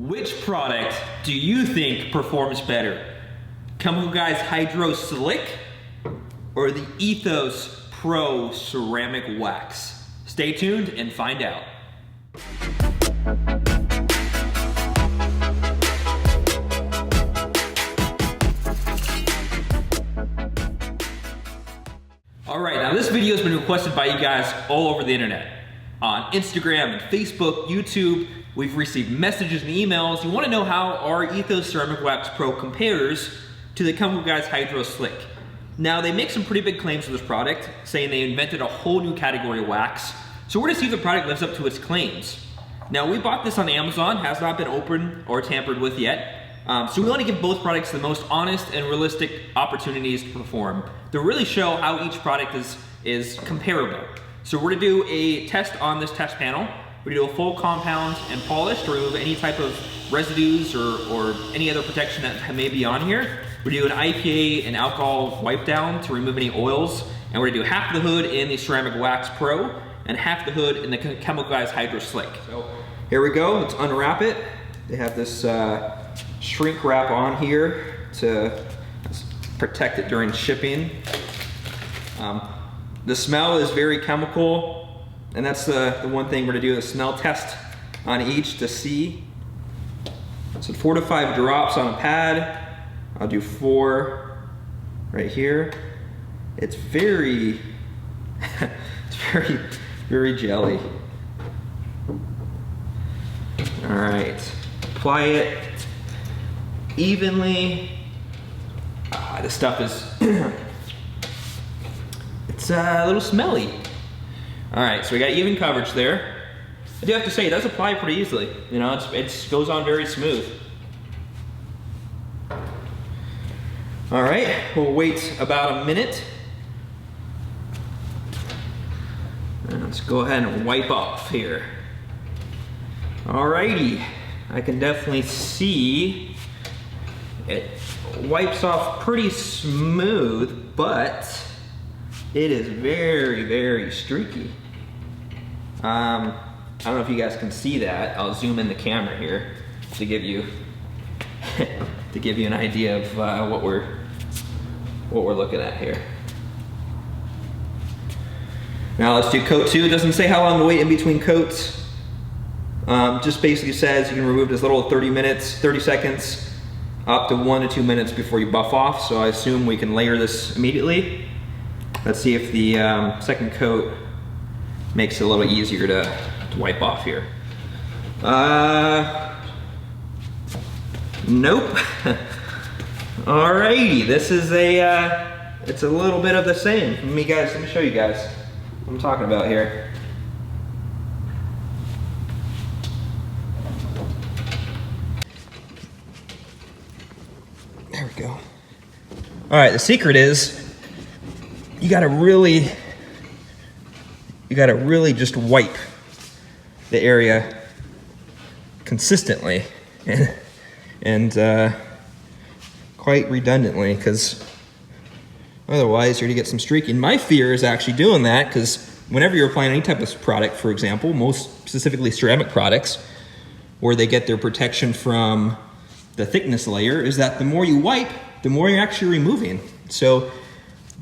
Which product do you think performs better? Chemical Guys Hydroslick or the Ethos Pro Ceramic Wax? Stay tuned and find out. All right, now this video has been requested by you guys all over the internet. On Instagram and Facebook, YouTube, we've received messages and emails. You want to know how our Ethos Ceramic Wax Pro compares to the Chemical Guys Hydroslick. Now, they make some pretty big claims for this product, saying they invented a whole new category of wax. So we're gonna see if the product lives up to its claims. Now, we bought this on Amazon, has not been opened or tampered with yet. So we want to give both products the most honest and realistic opportunities to perform, to really show how each product is comparable. So we're gonna do a test on this test panel. We're gonna do a full compound and polish to remove any type of residues or any other protection that may be on here. We're gonna do an IPA and alcohol wipe down to remove any oils. And we're gonna do half the hood in the Ceramic Wax Pro and half the hood in the Chemical Guys Hydroslick. So here we go, let's unwrap it. They have this shrink wrap on here to protect it during shipping. The smell is very chemical, and that's the one thing we're gonna do, a smell test on each to see. So 4 to 5 drops on a pad. I'll do 4 right here. It's very, it's very jelly. All right, apply it evenly. This stuff is, it's a little smelly. All right, so we got even coverage there. I do have to say, it does apply pretty easily. You know, it goes on very smooth. All right, we'll wait about a minute. And let's go ahead and wipe off here. Alrighty, I can definitely see it wipes off pretty smooth, but it is very, very streaky. I don't know if you guys can see that. I'll zoom in the camera here to give you an idea of what we're looking at here. Now let's do coat 2. It doesn't say how long to wait in between coats. Just basically says you can remove as little as 30 seconds, up to 1 to 2 minutes before you buff off. So I assume we can layer this immediately. Let's see if the second coat makes it a little easier to wipe off here. Nope. Alrighty, this is it's a little bit of the same. Let me show you guys what I'm talking about here. There we go. All right, the secret is you gotta really just wipe the area consistently and quite redundantly, because otherwise you're gonna get some streaking. My fear is actually doing that, because whenever you're applying any type of product, for example, most specifically ceramic products, where they get their protection from the thickness layer, is that the more you wipe, the more you're actually removing. So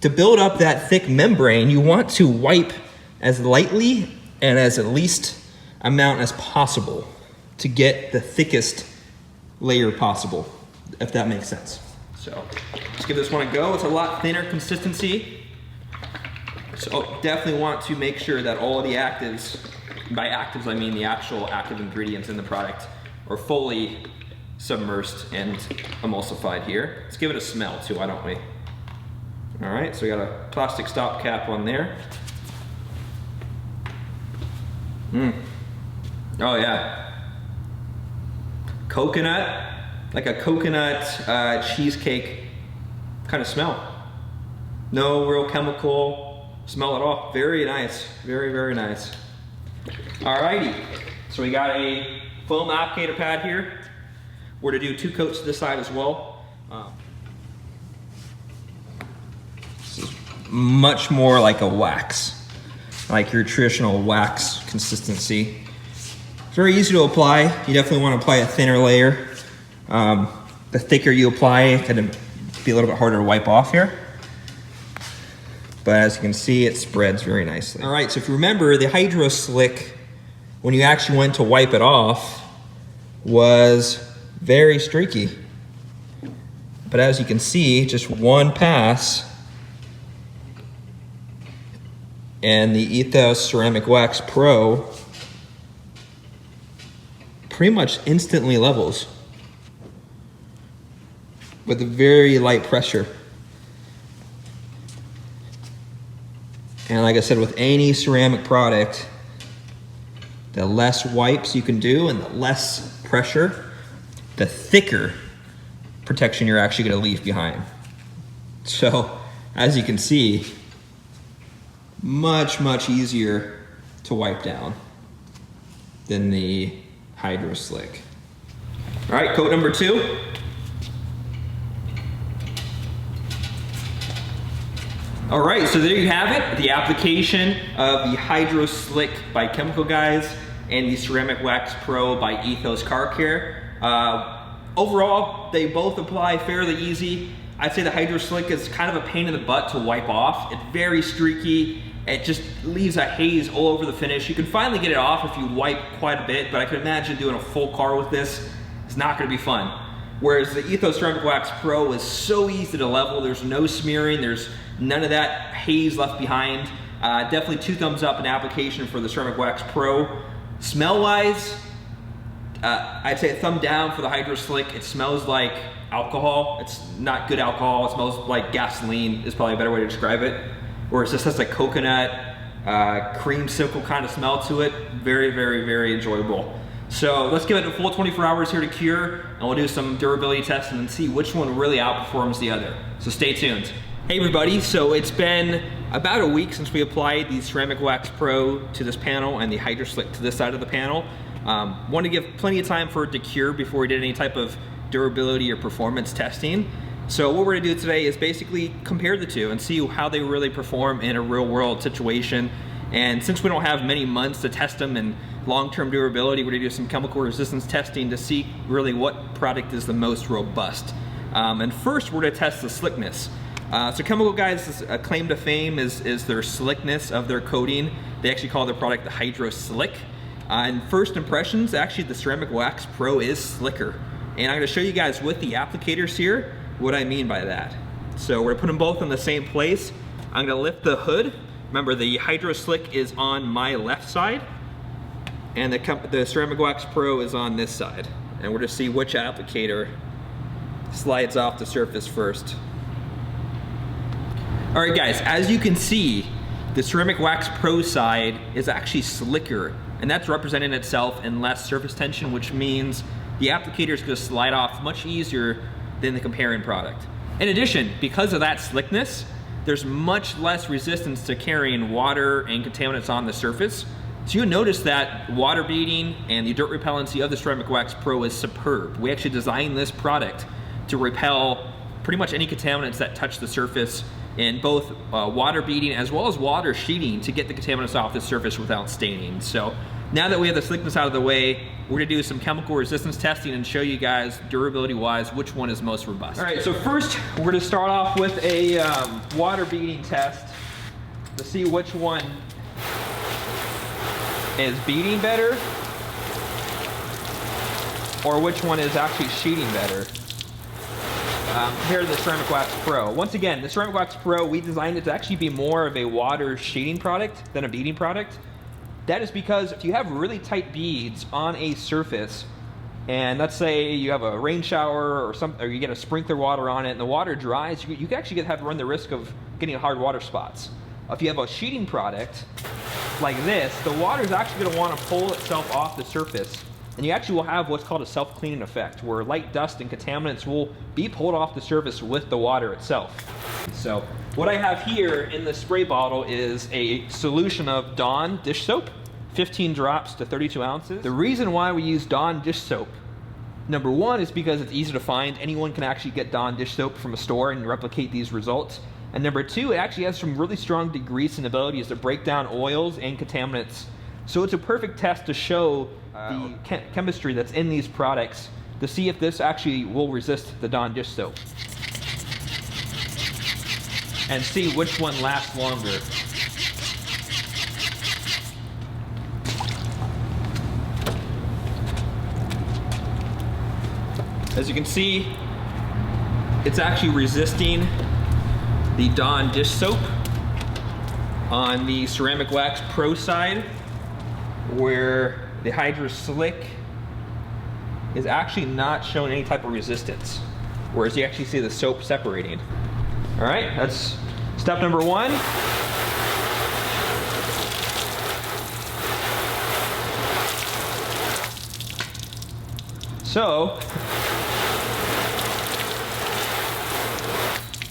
to build up that thick membrane, you want to wipe as lightly and as at least amount as possible to get the thickest layer possible, if that makes sense. So let's give this one a go. It's a lot thinner consistency. So definitely want to make sure that all of the actives, by actives I mean the actual active ingredients in the product, are fully submersed and emulsified here. Let's give it a smell too, why don't we? All right, so we got a plastic stop cap on there. Oh yeah. Coconut, like a coconut cheesecake kind of smell. No real chemical smell at all. Very nice, very, very nice. Alrighty, so we got a foam applicator pad here. We're gonna do 2 coats to this side as well. This is much more like a wax, like your traditional wax consistency. It's very easy to apply. You definitely want to apply a thinner layer. The thicker you apply, it's going to be a little bit harder to wipe off here. But as you can see, it spreads very nicely. All right, so if you remember, the Hydroslick, when you actually went to wipe it off, was very streaky. But as you can see, just one pass, and the Ethos Ceramic Wax PRO pretty much instantly levels with a very light pressure. And like I said, with any ceramic product, the less wipes you can do and the less pressure, the thicker protection you're actually going to leave behind. So, as you can see, much easier to wipe down than the Hydroslick. All right, coat number 2. All right, so there you have it, the application of the Hydroslick by Chemical Guys and the Ceramic Wax PRO by Ethos Car Care. Overall, they both apply fairly easy. I'd say the Hydroslick is kind of a pain in the butt to wipe off. It's very streaky. It just leaves a haze all over the finish. You can finally get it off if you wipe quite a bit, but I can imagine doing a full car with this is not gonna be fun. Whereas the Ethos Ceramic Wax PRO is so easy to level. There's no smearing, there's none of that haze left behind. Definitely 2 thumbs up in application for the Ceramic Wax PRO. Smell-wise, I'd say a thumb down for the Hydroslick. It smells like alcohol. It's not good alcohol. It smells like gasoline is probably a better way to describe it. Whereas this has a coconut, creamsicle kind of smell to it. Very enjoyable. So let's give it a full 24 hours here to cure, and we'll do some durability testing and see which one really outperforms the other. So stay tuned. Hey everybody, so it's been about a week since we applied the Ceramic Wax PRO to this panel and the Hydroslick to this side of the panel. Wanted to give plenty of time for it to cure before we did any type of durability or performance testing. So what we're gonna do today is basically compare the two and see how they really perform in a real world situation. And since we don't have many months to test them in long-term durability, we're gonna do some chemical resistance testing to see really what product is the most robust. And first we're gonna test the slickness. So Chemical Guys' claim to fame is their slickness of their coating. They actually call their product the Hydroslick. And first impressions, actually the Ceramic Wax PRO is slicker. And I'm gonna show you guys with the applicators here what I mean by that. So we're gonna put them both in the same place. I'm gonna lift the hood. Remember, the Hydroslick is on my left side, and the Ceramic Wax PRO is on this side. And we're gonna see which applicator slides off the surface first. All right guys, as you can see, the Ceramic Wax PRO side is actually slicker, and that's representing itself in less surface tension, which means the applicator is gonna slide off much easier than the comparing product. In addition, because of that slickness, there's much less resistance to carrying water and contaminants on the surface. So you'll notice that water beading and the dirt repellency of the Ceramic Wax PRO is superb. We actually designed this product to repel pretty much any contaminants that touch the surface in both water beading as well as water sheeting to get the contaminants off the surface without staining. So now that we have the slickness out of the way, we're gonna do some chemical resistance testing and show you guys durability-wise which one is most robust. All right, so first we're gonna start off with a water beading test to see which one is beading better or which one is actually sheeting better. Compared to the Ceramic Wax PRO. Once again, the Ceramic Wax PRO, we designed it to actually be more of a water sheeting product than a beading product. That is because if you have really tight beads on a surface, and let's say you have a rain shower or you get a sprinkler water on it and the water dries, you can actually have to run the risk of getting hard water spots. If you have a sheeting product like this, the water is actually going to want to pull itself off the surface, and you actually will have what's called a self-cleaning effect, where light dust and contaminants will be pulled off the surface with the water itself. So what I have here in the spray bottle is a solution of Dawn dish soap, 15 drops to 32 ounces. The reason why we use Dawn dish soap, number one, is because it's easy to find. Anyone can actually get Dawn dish soap from a store and replicate these results. And number two, it actually has some really strong degreasing abilities to break down oils and contaminants. So it's a perfect test to show chemistry that's in these products to see if this actually will resist the Dawn dish soap and see which one lasts longer. As you can see, it's actually resisting the Dawn dish soap on the Ceramic Wax Pro side, where the Hydroslick is actually not showing any type of resistance, whereas you actually see the soap separating. All right, that's step number one. So,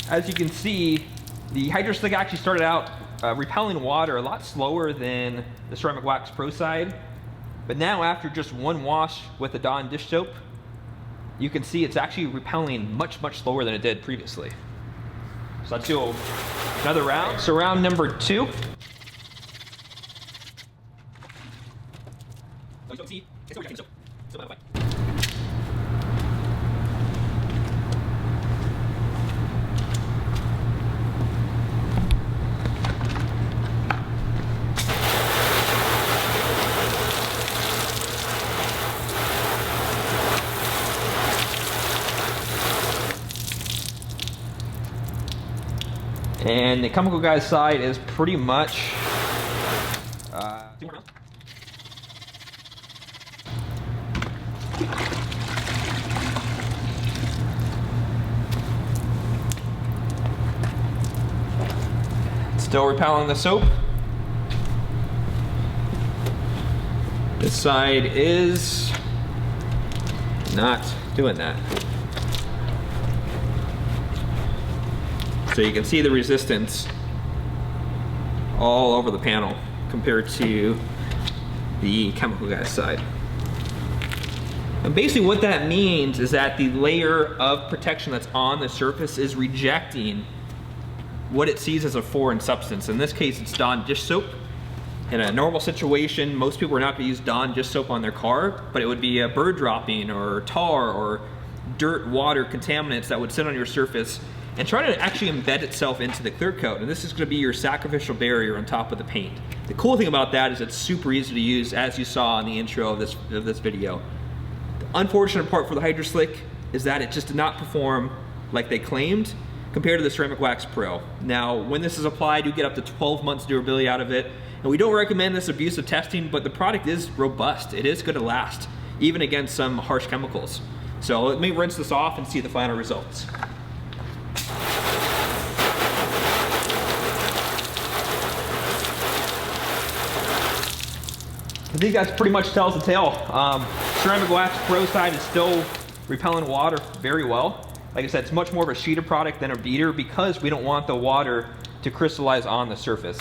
as you can see, the Hydroslick actually started out repelling water a lot slower than the Ceramic Wax Pro side. But now, after just one wash with the Dawn dish soap, you can see it's actually repelling much, much slower than it did previously. So let's do another round. So round number 2. And the Chemical Guys side is pretty much 2 more rounds. Still repelling the soap. This side is not doing that. So you can see the resistance all over the panel compared to the Chemical Guys side. And basically what that means is that the layer of protection that's on the surface is rejecting what it sees as a foreign substance. In this case, it's Dawn dish soap. In a normal situation, most people are not going to use Dawn dish soap on their car, but it would be a bird dropping or tar or dirt, water, contaminants that would sit on your surface and try to actually embed itself into the clear coat. And this is going to be your sacrificial barrier on top of the paint. The cool thing about that is it's super easy to use, as you saw in the intro of this video. The unfortunate part for the Hydroslick is that it just did not perform like they claimed compared to the Ceramic Wax Pro. Now, when this is applied, you get up to 12 months durability out of it. And we don't recommend this abusive testing, but the product is robust. It is going to last, even against some harsh chemicals. So let me rinse this off and see the final results. I think that pretty much tells the tale. Ceramic Wax Pro side is still repelling water very well. Like I said, it's much more of a sheeter product than a beater because we don't want the water to crystallize on the surface.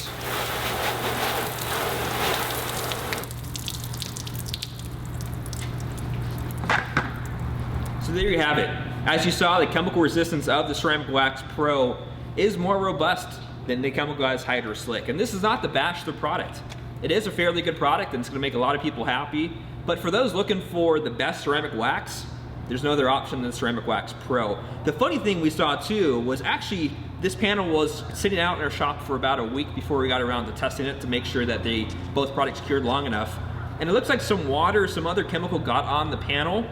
So there you have it. As you saw, the chemical resistance of the Ceramic Wax Pro is more robust than the Chemical Guys Hydroslick. And this is not to bash the product. It is a fairly good product and it's going to make a lot of people happy. But for those looking for the best ceramic wax, there's no other option than Ceramic Wax Pro. The funny thing we saw too was actually this panel was sitting out in our shop for about a week before we got around to testing it to make sure that both products cured long enough. And it looks like some water, some other chemical got on the panel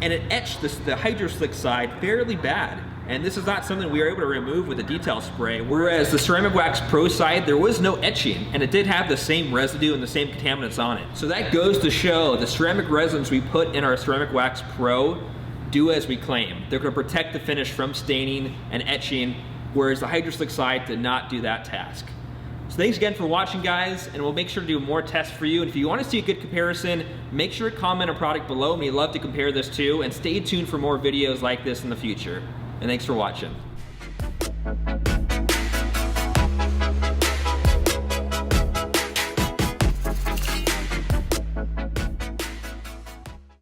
and it etched the Hydroslick side fairly bad. And this is not something we were able to remove with a detail spray. Whereas the Ceramic Wax Pro side, there was no etching and it did have the same residue and the same contaminants on it. So that goes to show the ceramic resins we put in our Ceramic Wax Pro do as we claim. They're going to protect the finish from staining and etching, whereas the Hydroslick side did not do that task. So thanks again for watching, guys, and we'll make sure to do more tests for you. And if you want to see a good comparison, make sure to comment a product below. We'd love to compare this too, and stay tuned for more videos like this in the future. And thanks for watching.